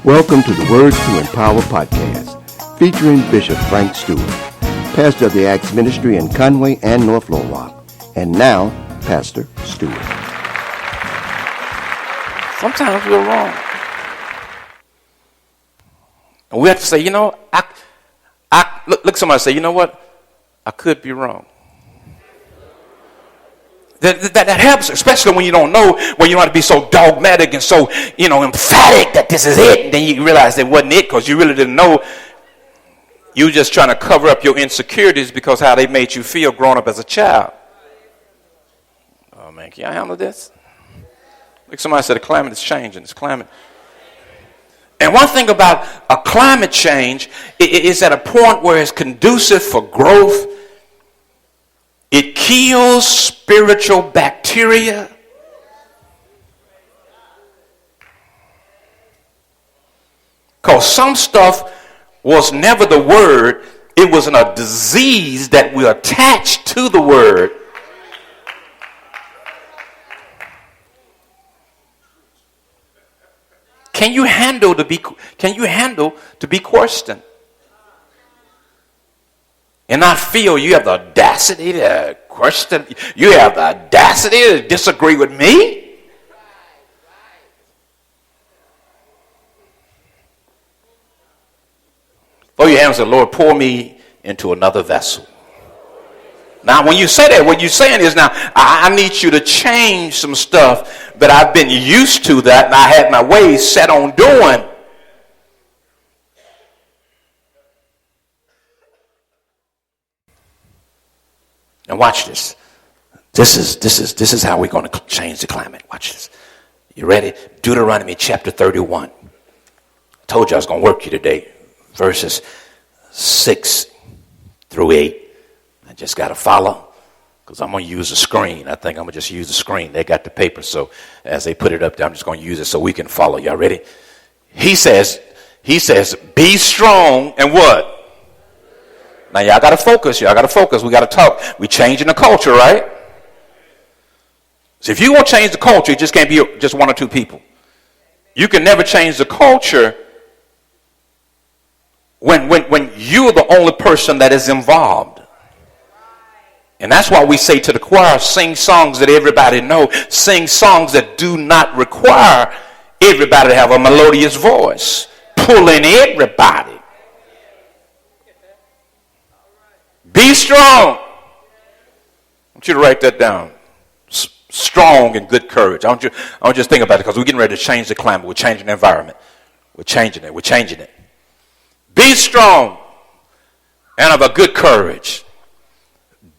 Welcome to the Words to Empower podcast, featuring Bishop Frank Stewart, pastor of the Acts Ministry in Conway and North Little Rock. And now, Pastor Stewart. Sometimes we're wrong. And we have to say, look somebody say, you know what? I could be wrong. That helps, especially when you don't know, when you don't have to be so dogmatic and so, emphatic that this is it. And then you realize that wasn't it because you really didn't know. You were just trying to cover up your insecurities because how they made you feel growing up as a child. Oh, man, can y'all handle this? Like somebody said, the climate is changing. It's climate. And one thing about a climate change is at a point where it's conducive for growth. It kills spiritual bacteria. Because some stuff was never the word. It was a disease that we attached to the word. Can you handle to be questioned? And I feel you have the audacity to question. You have the audacity to disagree with me? Throw your hands and say, Lord, pour me into another vessel. Now, when you say that, what you're saying is now, I need you to change some stuff that I've been used to that and I had my ways set on doing. And watch this. This is how we're going to change the climate. Watch this. You ready? Deuteronomy chapter 31. I told you I was going to work you today. Verses 6 through 8. I just got to follow because I'm going to use the screen. I think I'm going to just use the screen. They got the paper, so as they put it up there, I'm just going to use it so we can follow. Y'all ready? He says, be strong and what? Now, y'all got to focus. We got to talk. We changing the culture, right? So if you want to change the culture, it just can't be just one or two people. You can never change the culture when you're the only person that is involved. And that's why we say to the choir, sing songs that everybody know. Sing songs that do not require everybody to have a melodious voice. Pull in everybody. Be strong. I want you to write that down. Strong and good courage. I want you to just think about it because we're getting ready to change the climate. We're changing the environment. We're changing it. Be strong and of a good courage.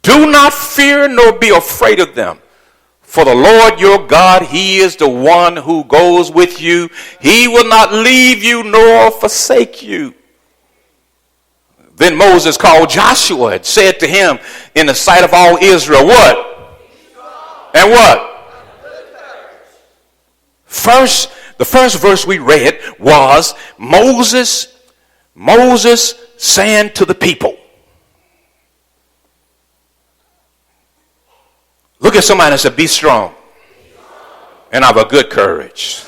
Do not fear nor be afraid of them. For the Lord your God, he is the one who goes with you. He will not leave you nor forsake you. Then Moses called Joshua and said to him in the sight of all Israel, what? And what? The first verse we read was Moses saying to the people. Look at somebody and say, be strong and have a good courage.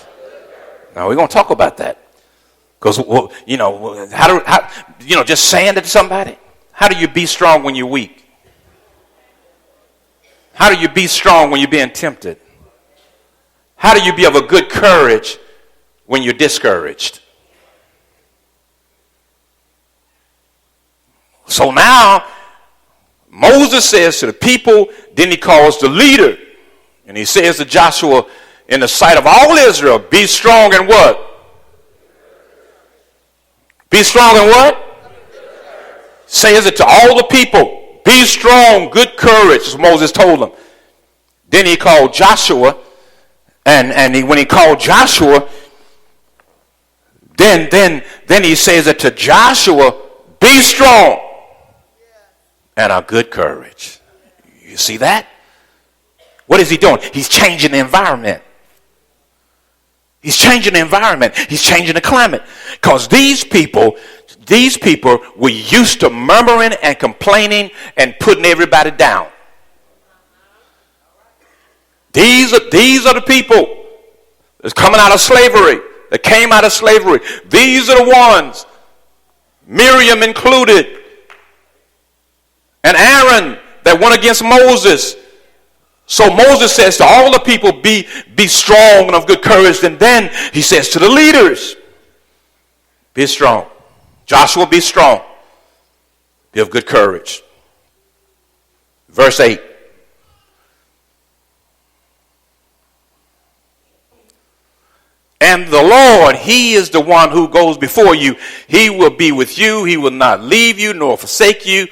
Now we're going to talk about that. Because, just saying it to somebody, how do you be strong when you're weak? How do you be strong when you're being tempted? How do you be of a good courage when you're discouraged? So now, Moses says to the people, then he calls the leader, and he says to Joshua, in the sight of all Israel, be strong and what? Be strong and what? Says it to all the people. Be strong, good courage, as Moses told them. Then he called Joshua, when he called Joshua, then he says it to Joshua, be strong and of good courage. You see that? What is he doing? He's changing the environment. He's changing the environment. He's changing the climate. Because these people were used to murmuring and complaining and putting everybody down. These are the people that's coming out of slavery. that came out of slavery. These are the ones, Miriam included, and Aaron that went against Moses. So Moses says to all the people, be strong and of good courage. And then he says to the leaders, be strong. Joshua, be strong. Be of good courage. Verse 8. And the Lord, he is the one who goes before you. He will be with you. He will not leave you nor forsake you.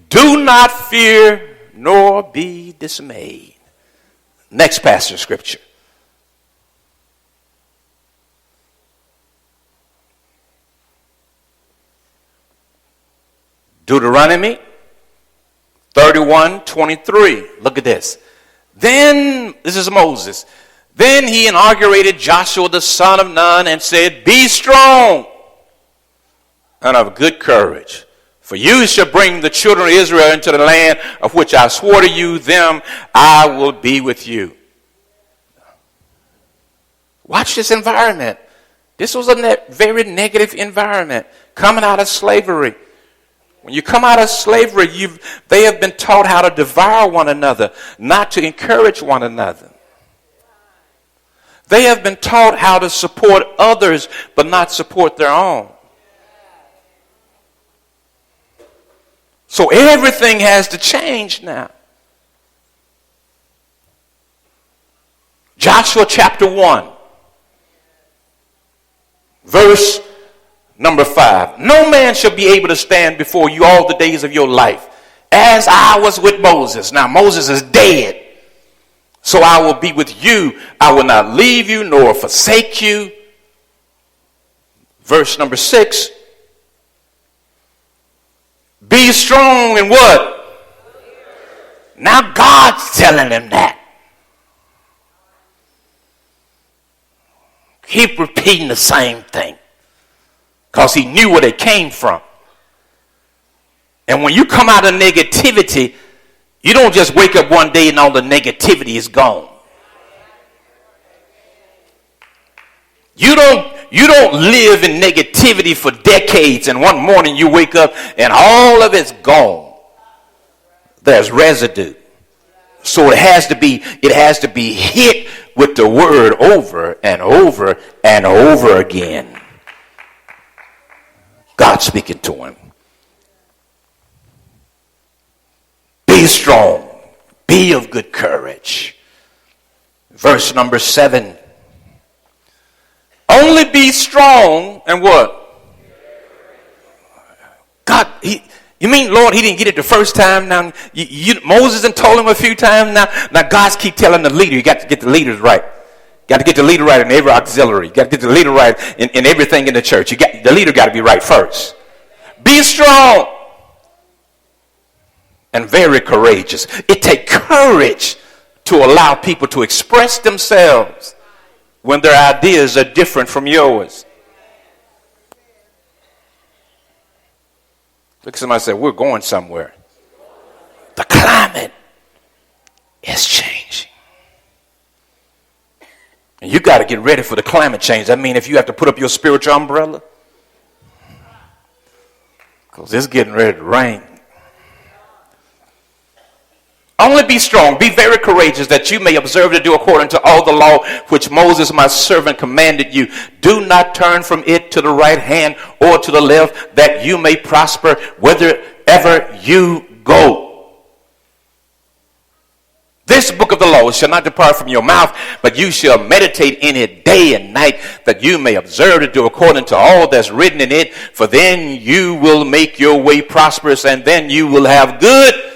Do not fear nor be dismayed. Next passage of scripture. Deuteronomy 31:23. Look at this. Then, this is Moses. Then he inaugurated Joshua the son of Nun and said, be strong and of good courage. For you shall bring the children of Israel into the land of which I swore to you, them I will be with you. Watch this environment. This was a very negative environment coming out of slavery. When you come out of slavery, they have been taught how to devour one another, not to encourage one another. They have been taught how to support others, but not support their own. So everything has to change now. Joshua chapter 1, verse number 5. No man shall be able to stand before you all the days of your life, as I was with Moses. Now Moses is dead. So I will be with you. I will not leave you nor forsake you. Verse number 6. Be strong in what? Now God's telling him that. Keep repeating the same thing. Because he knew where they came from. And when you come out of negativity, you don't just wake up one day and all the negativity is gone. You don't live in negativity for decades and one morning you wake up and all of it's gone. There's residue. So it has to be hit with the word over and over and over again. God speaking to him. Be strong. Be of good courage. Verse number 7. Only be strong and what? God, you mean, Lord, he didn't get it the first time? Now, Moses done told him a few times. Now God's keep telling the leader, you got to get the leaders right. Got to get the leader right in every auxiliary. You got to get the leader right in everything in the church. The leader got to be right first. Be strong and very courageous. It takes courage to allow people to express themselves when their ideas are different from yours. Look at somebody say, we're going somewhere. The climate is changing. And you got to get ready for the climate change. I mean, if you have to put up your spiritual umbrella, because it's getting ready to rain. Only be strong, be very courageous, that you may observe to do according to all the law which Moses my servant commanded you. Do not turn from it to the right hand or to the left, that you may prosper whithersoever you go. This book of the law shall not depart from your mouth, but you shall meditate in it day and night, that you may observe to do according to all that's written in it. For then you will make your way prosperous, and then you will have good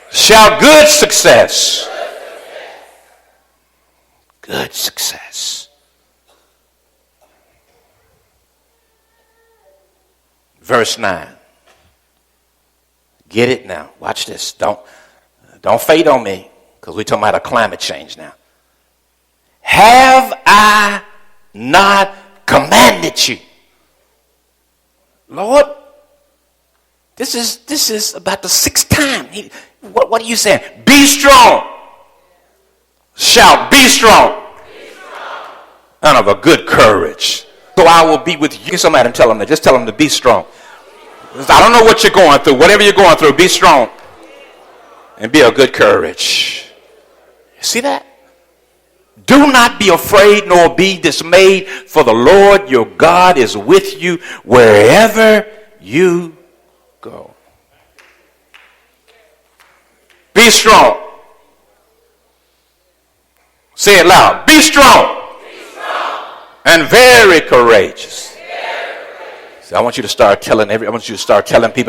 success. Good success. Verse 9. Get it now. Watch this. Don't fade on me, because we're talking about a climate change now. Have I not commanded you? Lord, this is about the 6th time. What are you saying? Be strong. Shout, be strong. And kind of a good courage. So I will be with you. Get somebody and tell them that. Just tell them to be strong. I don't know what you're going through. Whatever you're going through, be strong and be of good courage. See that? Do not be afraid nor be dismayed, for the Lord your God is with you wherever you go. Be strong. Say it loud. Be strong. Be strong. And very courageous. See, I want you to start telling people in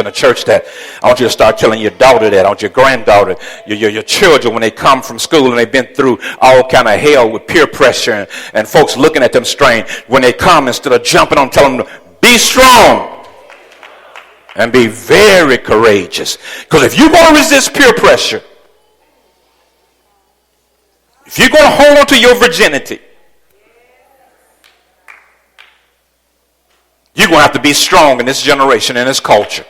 the church that. I want you to start telling your daughter that. I want your granddaughter, your children, when they come from school and they've been through all kind of hell with peer pressure and folks looking at them strange. When they come, instead of jumping on, tell them to be strong and be very courageous. Because if you're going to resist peer pressure, if you're going to hold on to your virginity, you're going to have to be strong in this generation, in this culture.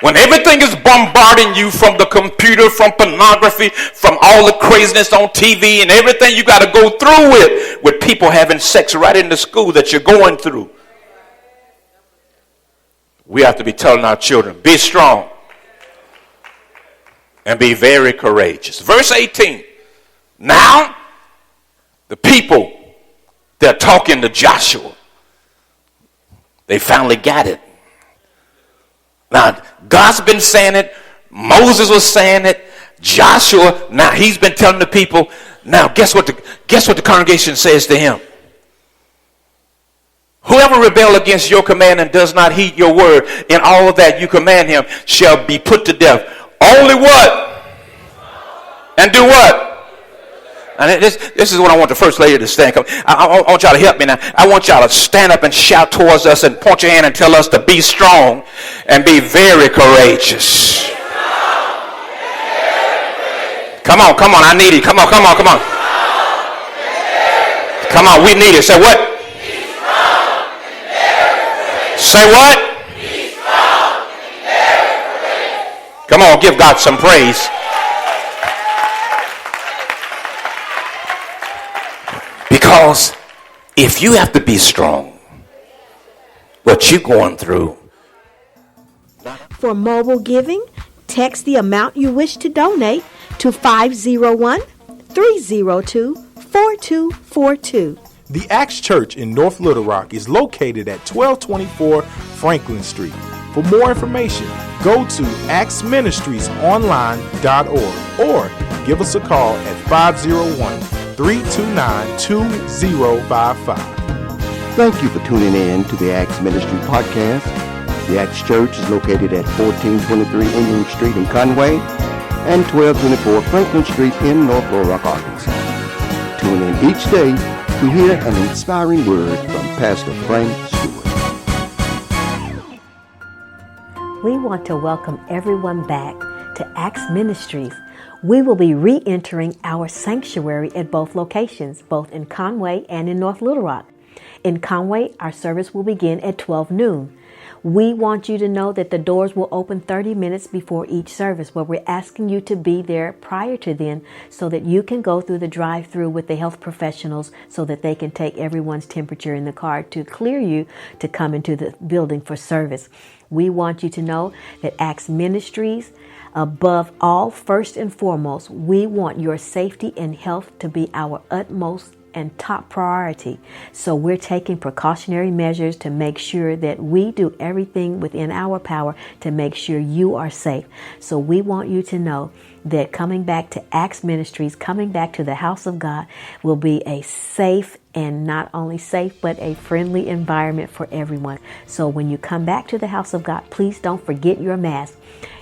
When everything is bombarding you from the computer, from pornography, from all the craziness on TV and everything you got to go through with people having sex right in the school that you're going through. We have to be telling our children, be strong and be very courageous. Verse 18. Now, the people, they're talking to Joshua. They finally got it. Now, God's been saying it. Moses was saying it. Joshua, now he's been telling the people. Now, guess what the congregation says to him? Whoever rebel against your command and does not heed your word in all that you command him shall be put to death. Only what? And do what? And this is what I want the first lady to stand. I want y'all to help me now. I want y'all to stand up and shout towards us and point your hand and tell us to be strong and be very courageous. Come on. I need it. Come on. Come on, we need it. Say what? Say what? Come on, give God some praise. Because if you have to be strong, what you're going through. For mobile giving, text the amount you wish to donate to 501-302-4242. The Acts Church in North Little Rock is located at 1224 Franklin Street. For more information, go to actsministriesonline.org or give us a call at 501-329-2055. Thank you for tuning in to the Acts Ministry Podcast. The Acts Church is located at 1423 England Street in Conway and 1224 Franklin Street in North Little Rock, Arkansas. Tune in each day to hear an inspiring word from Pastor Frank Stewart. We want to welcome everyone back to Acts Ministries. We will be re-entering our sanctuary at both locations, both in Conway and in North Little Rock. In Conway, our service will begin at 12 noon. We want you to know that the doors will open 30 minutes before each service, but we're asking you to be there prior to then so that you can go through the drive-through with the health professionals so that they can take everyone's temperature in the car to clear you to come into the building for service. We want you to know that Acts Ministries, above all, first and foremost, we want your safety and health to be our utmost and top priority. So we're taking precautionary measures to make sure that we do everything within our power to make sure you are safe. So we want you to know that coming back to Acts Ministries, coming back to the house of God will be a safe and not only safe, but a friendly environment for everyone. So when you come back to the house of God, please don't forget your mask.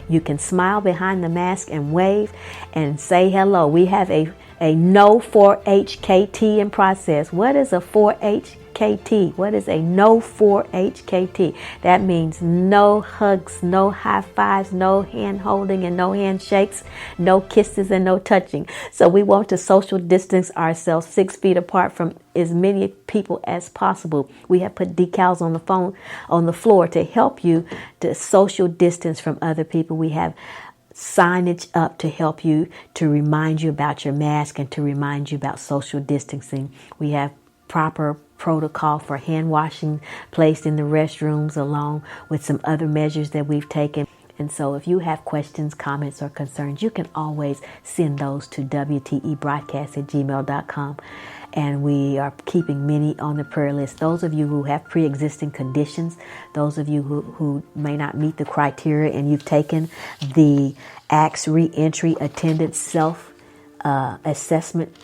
You can smile behind the mask and wave and say hello. We have a no 4-HKT in process. What is a 4-HKT? What is a no 4-HKT? That means no hugs, no high fives, no hand holding and no handshakes, no kisses and no touching. So we want to social distance ourselves 6 feet apart from as many people as possible. We have put decals on the floor to help you to social distance from other people. We have signage up to help you, to remind you about your mask and to remind you about social distancing. We have proper protocol for hand washing placed in the restrooms, along with some other measures that we've taken. And so if you have questions, comments, or concerns, you can always send those to wtebroadcast@gmail.com. And we are keeping many on the prayer list. Those of you who have pre-existing conditions, those of you who may not meet the criteria, and you've taken the ACTS Reentry Attendance Self-Assessment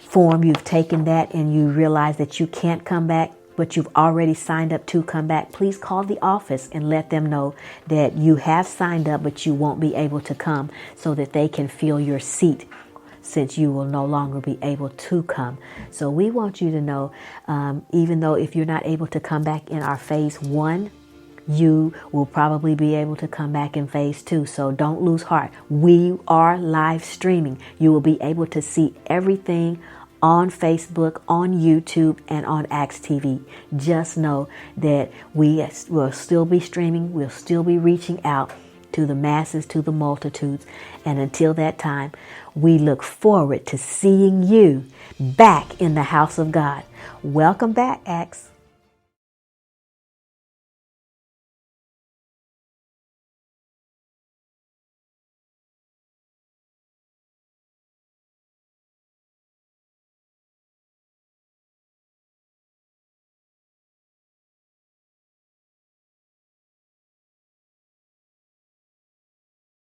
form, you've taken that and you realize that you can't come back, but you've already signed up to come back, please call the office and let them know that you have signed up, but you won't be able to come, so that they can fill your seat, since you will no longer be able to come. So we want you to know, even though if you're not able to come back in our phase 1, you will probably be able to come back in phase 2. So don't lose heart. We are live streaming. You will be able to see everything on Facebook, on YouTube, and on ACTS TV. Just know that we will still be streaming. We'll still be reaching out to the masses, to the multitudes. And until that time, we look forward to seeing you back in the house of God. Welcome back, ACTS.